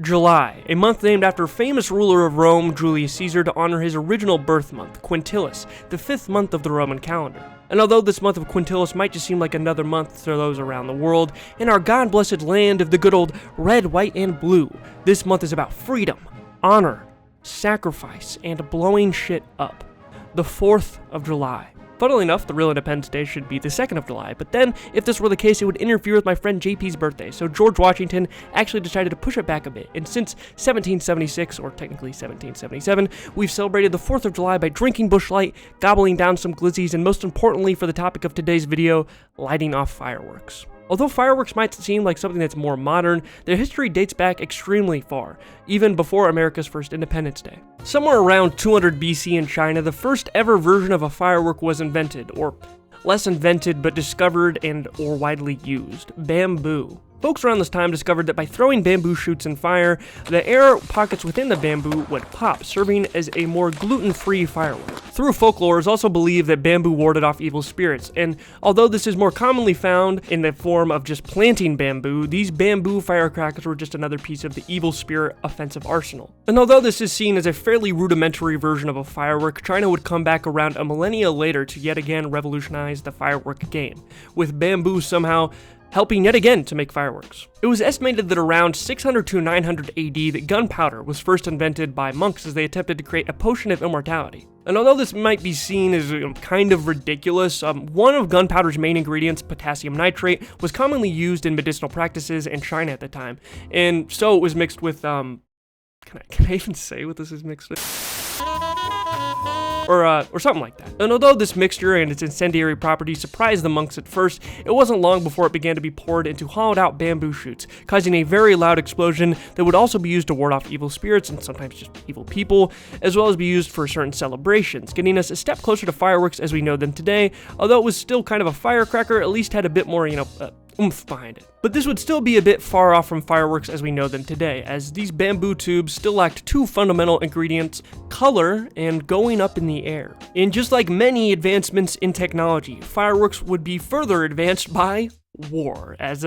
July, a month named after famous ruler of Rome, Julius Caesar, to honor his original birth month, Quintilis, the 5th month of the Roman calendar. And although this month of Quintilis might just seem like another month to those around the world, in our God-blessed land of the good old red, white, and blue, this month is about freedom, honor, sacrifice, and blowing shit up. The 4th of July. Funnily enough, the real Independence Day should be the 2nd of July, but then, if this were the case, it would interfere with my friend JP's birthday, so George Washington actually decided to push it back a bit, and since 1776, or technically 1777, we've celebrated the 4th of July by drinking Busch Light, gobbling down some glizzies, and most importantly for the topic of today's video, lighting off fireworks. Although fireworks might seem like something that's more modern, their history dates back extremely far, even before America's first Independence Day. Somewhere around 200 BC in China, the first ever version of a firework was invented, or less invented but discovered and or widely used: bamboo. Folks around this time discovered that by throwing bamboo shoots in fire, the air pockets within the bamboo would pop, serving as a more gluten-free firework. Through folklore, it's also believed that bamboo warded off evil spirits, and although this is more commonly found in the form of just planting bamboo, these bamboo firecrackers were just another piece of the evil spirit offensive arsenal. And although this is seen as a fairly rudimentary version of a firework, China would come back around a millennia later to yet again revolutionize the firework game, with bamboo somehow helping yet again to make fireworks. It was estimated that around 600 to 900 AD that gunpowder was first invented by monks as they attempted to create a potion of immortality. And although this might be seen as kind of ridiculous, one of gunpowder's main ingredients, potassium nitrate, was commonly used in medicinal practices in China at the time. And so it was mixed with, can I even say what this is mixed with? Or something like that. And although this mixture and its incendiary properties surprised the monks at first, it wasn't long before it began to be poured into hollowed out bamboo shoots, causing a very loud explosion that would also be used to ward off evil spirits and sometimes just evil people, as well as be used for certain celebrations, getting us a step closer to fireworks as we know them today. Although it was still kind of a firecracker, at least had a bit more, oomph behind it. But this would still be a bit far off from fireworks as we know them today, as these bamboo tubes still lacked two fundamental ingredients: color and going up in the air. And just like many advancements in technology, fireworks would be further advanced by war, as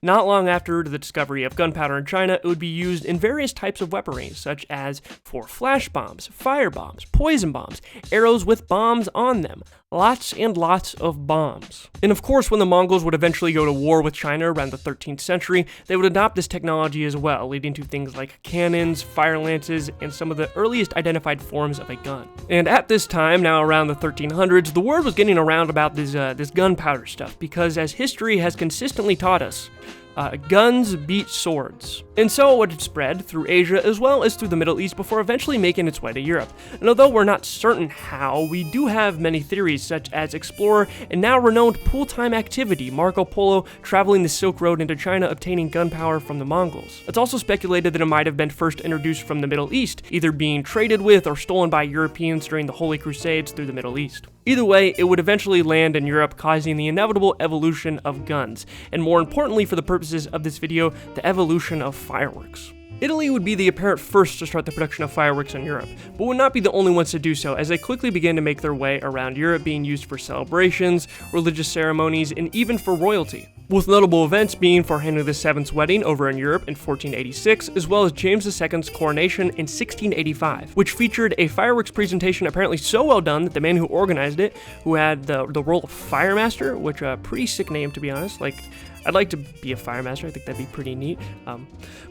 not long after the discovery of gunpowder in China, it would be used in various types of weaponry, such as for flash bombs, fire bombs, poison bombs, arrows with bombs on them, lots and lots of bombs. And of course, when the Mongols would eventually go to war with China around the 13th century, they would adopt this technology as well, leading to things like cannons, fire lances, and some of the earliest identified forms of a gun. And at this time, now around the 1300s, the word was getting around about this gunpowder stuff, because as history has consistently taught us, guns beat swords. And so it would spread through Asia as well as through the Middle East before eventually making its way to Europe. And although we're not certain how, we do have many theories, such as explorer and now renowned pool-time activity Marco Polo traveling the Silk Road into China obtaining gunpowder from the Mongols. It's also speculated that it might have been first introduced from the Middle East, either being traded with or stolen by Europeans during the Holy Crusades through the Middle East. Either way, it would eventually land in Europe, causing the inevitable evolution of guns, and more importantly for the purposes of this video, the evolution of fireworks. Italy would be the apparent first to start the production of fireworks in Europe, but would not be the only ones to do so, as they quickly began to make their way around Europe, being used for celebrations, religious ceremonies, and even for royalty. With notable events being for Henry VII's wedding over in Europe in 1486, as well as James II's coronation in 1685, which featured a fireworks presentation apparently so well done that the man who organized it, who had the role of Firemaster, which a pretty sick name to be honest, I'd like to be a fire master, I think that'd be pretty neat.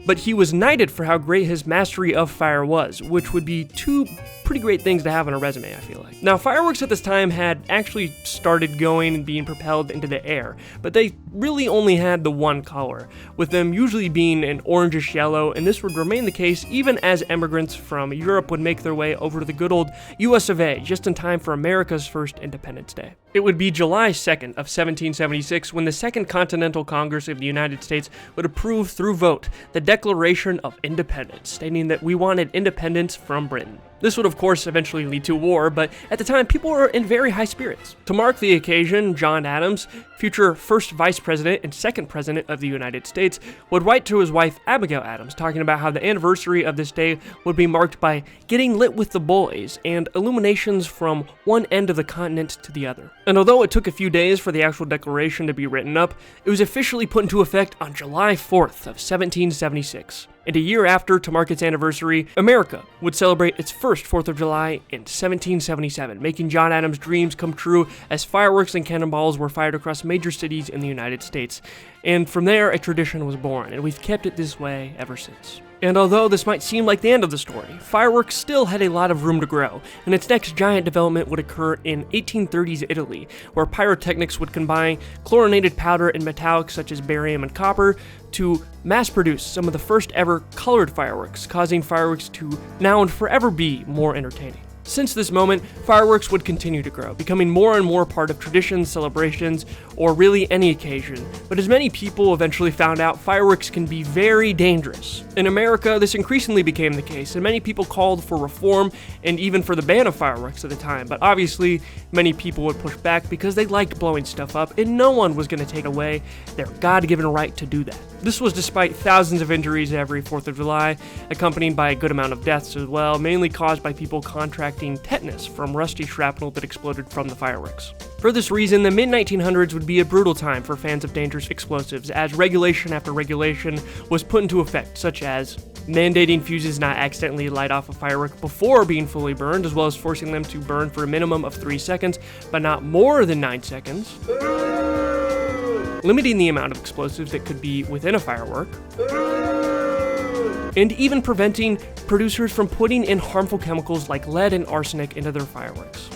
But he was knighted for how great his mastery of fire was, which would be two pretty great things to have on a resume, I feel like. Now, fireworks at this time had actually started going and being propelled into the air, but they really only had the one color, with them usually being an orangish yellow, and this would remain the case even as immigrants from Europe would make their way over to the good old US of A, just in time for America's first Independence Day. It would be July 2nd of 1776 when the Second Continental Congress of the United States would approve through vote the Declaration of Independence, stating that we wanted independence from Britain. This would of course eventually lead to war, but at the time people were in very high spirits. To mark the occasion, John Adams, future first vice president and second president of the United States, would write to his wife Abigail Adams, talking about how the anniversary of this day would be marked by getting lit with the boys and illuminations from one end of the continent to the other. And although it took a few days for the actual declaration to be written up, it was officially put into effect on July 4th of 1776. And a year after, to mark its anniversary, America would celebrate its first 4th of July in 1777, making John Adams' dreams come true as fireworks and cannonballs were fired across major cities in the United States. And from there, a tradition was born, and we've kept it this way ever since. And although this might seem like the end of the story, fireworks still had a lot of room to grow, and its next giant development would occur in 1830s Italy, where pyrotechnics would combine chlorinated powder and metallics such as barium and copper to mass-produce some of the first ever colored fireworks, causing fireworks to now and forever be more entertaining. Since this moment, fireworks would continue to grow, becoming more and more part of traditions, celebrations, or really any occasion. But as many people eventually found out, fireworks can be very dangerous. In America, this increasingly became the case, and many people called for reform and even for the ban of fireworks at the time. But obviously, many people would push back because they liked blowing stuff up, and no one was going to take away their God-given right to do that. This was despite thousands of injuries every 4th of July, accompanied by a good amount of deaths as well, mainly caused by people contracting tetanus from rusty shrapnel that exploded from the fireworks. For this reason, the mid-1900s would be a brutal time for fans of dangerous explosives, as regulation after regulation was put into effect, such as mandating fuses not accidentally light off a firework before being fully burned, as well as forcing them to burn for a minimum of 3 seconds, but not more than 9 seconds. Limiting the amount of explosives that could be within a firework, and even preventing producers from putting in harmful chemicals like lead and arsenic into their fireworks.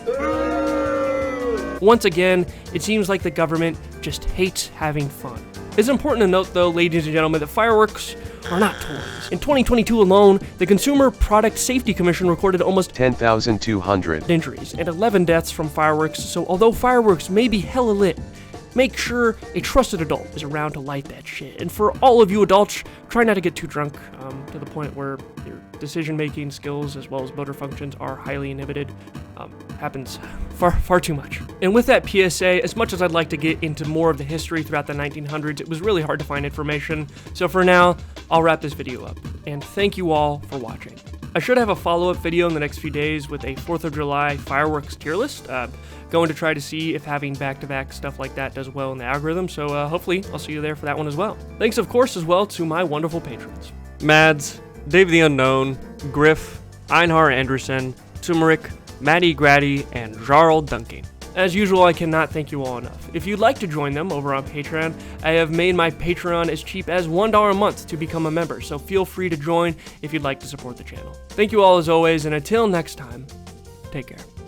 Once again, it seems like the government just hates having fun. It's important to note, though, ladies and gentlemen, that fireworks are not toys. In 2022 alone, the Consumer Product Safety Commission recorded almost 10,200 injuries and 11 deaths from fireworks, so although fireworks may be hella lit, make sure a trusted adult is around to light that shit. And for all of you adults, try not to get too drunk to the point where your decision-making skills as well as motor functions are highly inhibited. Happens far too much. And with that PSA, as much as I'd like to get into more of the history throughout the 1900s, it was really hard to find information. So for now, I'll wrap this video up. And thank you all for watching. I should have a follow-up video in the next few days with a 4th of July fireworks tier list. Going to try to see if having back-to-back stuff like that does well in the algorithm, so hopefully I'll see you there for that one as well. Thanks, of course, as well to my wonderful patrons: Mads, Dave the Unknown, Griff, Einhar Anderson, Turmeric, Maddie Grady, and Jarl Dunking. As usual, I cannot thank you all enough. If you'd like to join them over on Patreon, I have made my Patreon as cheap as $1 a month to become a member, so feel free to join if you'd like to support the channel. Thank you all as always, and until next time, take care.